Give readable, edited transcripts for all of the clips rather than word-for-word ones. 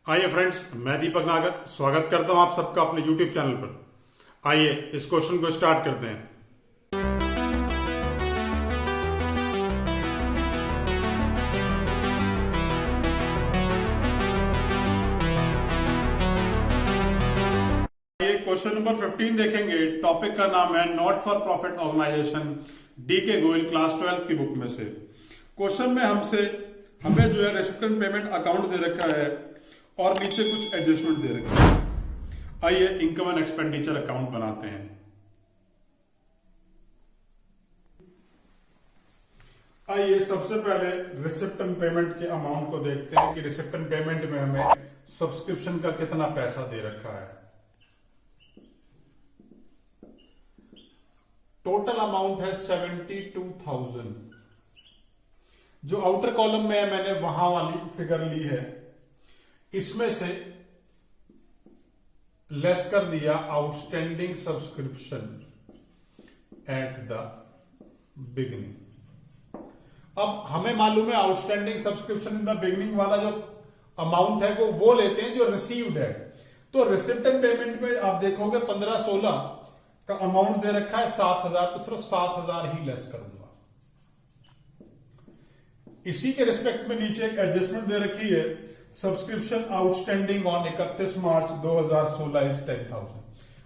आइए फ्रेंड्स, मैं दीपक नागर स्वागत करता हूं आप सबका अपने YouTube चैनल पर। आइए इस क्वेश्चन को स्टार्ट करते हैं। आइए क्वेश्चन नंबर 15 देखेंगे। टॉपिक का नाम है not for profit organisation, DK Goyal class 12 की बुक में से। क्वेश्चन में हमें जो है रेसिप्टेंट पेमेंट अकाउंट दे रखा है और नीचे कुछ एडजस्टमेंट दे रखे हैं। आइए इनकम एंड एक्सपेंडिचर अकाउंट बनाते हैं। आइए सबसे पहले रिसिप्टेंट पेमेंट के अमाउंट को देखते हैं कि रिसिप्टेंट पेमेंट में हमें सब्सक्रिप्शन का कितना पैसा दे रखा है। टोटल अमाउंट है 72,000। जो आउटर कॉलम में है मैंने वहां वाली फिगर ली है, इसमें से लेस कर दिया outstanding subscription eight the beginning. अब हमें मालूम है outstanding subscription in the beginning वाला जो अमाउंट है वो लेते हैं जो रिसीव्ड है। तो रिसिप्टेंट पेमेंट में आप देखोगे 15-16 का अमाउंट दे रखा है 7,000, तो सिर्फ 7,000 ही लेस करूंगा। इसी के रिस्पेक्ट में नीचे एक एडजस्टमेंट दे रखी है, subscription outstanding on 31 March 2016 is 10,000।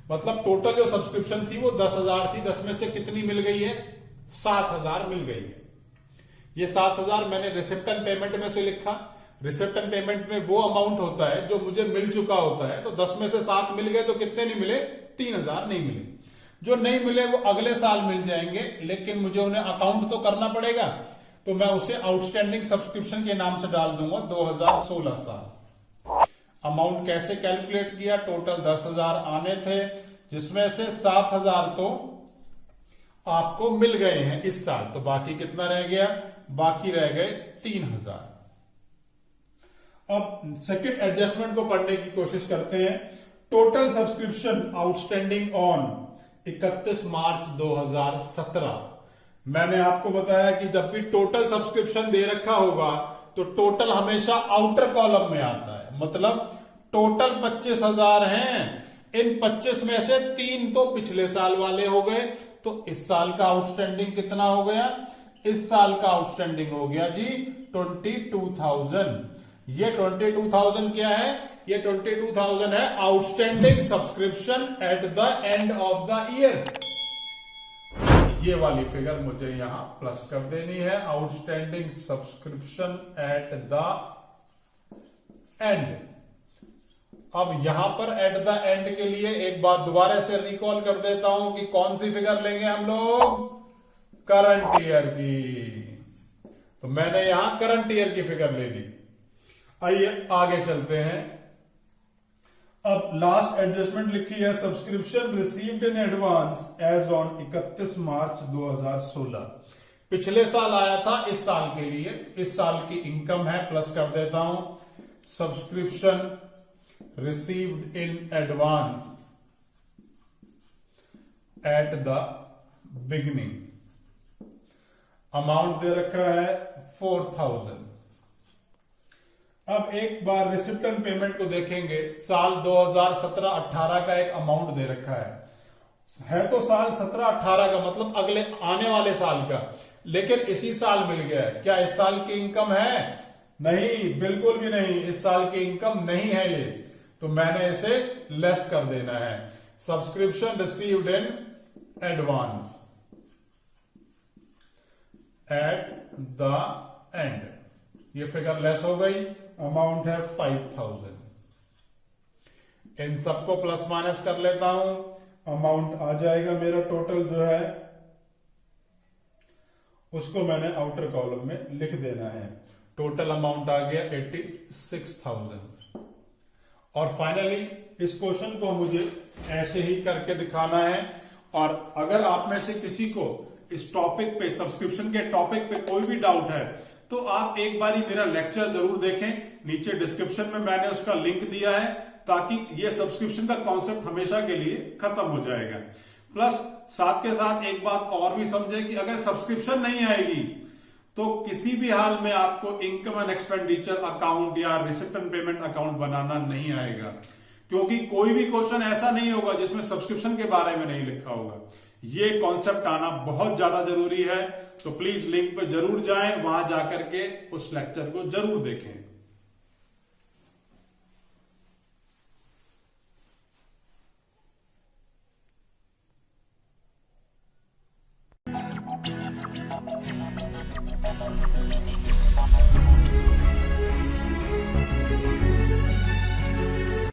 मतलब टोटल जो सब्सक्रिप्शन थी वो 10,000 थी, 10 में से कितनी मिल गई है? 7,000 मिल गई है। ये 7,000 मैंने रिसिप्टेंट पेमेंट में से लिखा। रिसिप्टेंट पेमेंट में वो अमाउंट होता है जो मुझे मिल चुका होता है, तो 10 में से 7 मिल गए तो कितने नहीं मिले? 3,000 नहीं मिले। जो नहीं मिले वो अगले साल मिल जाएंगे, लेकिन मुझे उन्हें अकाउंट तो करना पड़ेगा, तो मैं उसे आउटस्टैंडिंग सब्सक्रिप्शन के नाम से डाल दूंगा 2016 साल। अमाउंट कैसे कैलकुलेट किया? टोटल 10,000 आने थे, जिसमें से 7,000 तो आपको मिल गए हैं इस साल, तो बाकी कितना रह गया? बाकी रह गए 3,000। अब सेकेंड एडजस्टमेंट को पढ़ने की कोशिश करते हैं। टोटल सब्सक्रिप्शन आउटस्टैंडिंग ऑन 31 मार्च 2017। मैंने आपको बताया कि जब भी टोटल सब्सक्रिप्शन दे रखा होगा तो टोटल हमेशा आउटर कॉलम में आता है। मतलब टोटल 25,000 हैं, इन 25 में से 3 तो पिछले साल वाले हो गए, तो इस साल का आउटस्टैंडिंग कितना हो गया? इस साल का आउटस्टैंडिंग हो गया जी 22,000। ये 22,000 क्या है? ये 22,000 है outstanding subscription at the end of the year. ये वाली फिगर मुझे यहां प्लस कर देनी है, outstanding subscription at the end. अब यहां पर एट द एंड के लिए एक बात दोबारा से रिकॉल कर देता हूं कि कौन सी फिगर लेंगे हम लोग? करंट ईयर की। तो मैंने यहां करंट ईयर की फिगर ले ली। आइए आगे चलते हैं। अब लास्ट एडजस्टमेंट लिखी है, subscription received in advance as on 31 March 2016। पिछले साल आया था, इस साल के लिए, इस साल की इनकम है, प्लस कर देता हूं। Subscription received in advance at the beginning. Amount दे रखा है 4,000। अब एक बार रिसिप्टेंट पेमेंट को देखेंगे। साल 2017-18 का एक अमाउंट दे रखा है तो साल 17-18 का, मतलब अगले आने वाले साल का, लेकिन इसी साल मिल गया है। क्या इस साल की इनकम है? नहीं, बिल्कुल भी नहीं, इस साल की इनकम नहीं है ये, तो मैंने इसे लेस कर देना है। Subscription received in advance at the end, ये फिगर लेस हो गई। अमाउंट है 5,000। इन सबको प्लस माइनस कर लेता हूं, अमाउंट आ जाएगा मेरा टोटल जो है, उसको मैंने आउटर कॉलम में लिख देना है। टोटल अमाउंट आ गया 86,000। और फाइनली इस क्वेश्चन को मुझे ऐसे ही करके दिखाना है। और अगर आप में से किसी को इस टॉपिक पे, सब्सक्रिप्शन के टॉपिक पे कोई भी डाउट है, तो आप एक बार मेरा लेक्चर जरूर देखें। नीचे डिस्क्रिप्शन में मैंने उसका लिंक दिया है, ताकि ये सब्सक्रिप्शन का कॉन्सेप्ट हमेशा के लिए खत्म हो जाएगा। प्लस साथ के साथ एक बात और भी समझे कि अगर सब्सक्रिप्शन नहीं आएगी तो किसी भी हाल में आपको इनकम एंड एक्सपेंडिचर अकाउंट या रिसिप्ट एंड पेमेंट अकाउंट बनाना नहीं आएगा, क्योंकि कोई भी क्वेश्चन ऐसा नहीं होगा जिसमें सब्सक्रिप्शन के बारे में नहीं लिखा होगा। ये कॉन्सेप्ट आना बहुत ज्यादा जरूरी है, तो प्लीज लिंक पे जरूर जाएं, वहां जाकर के उस लेक्चर को जरूर देखें।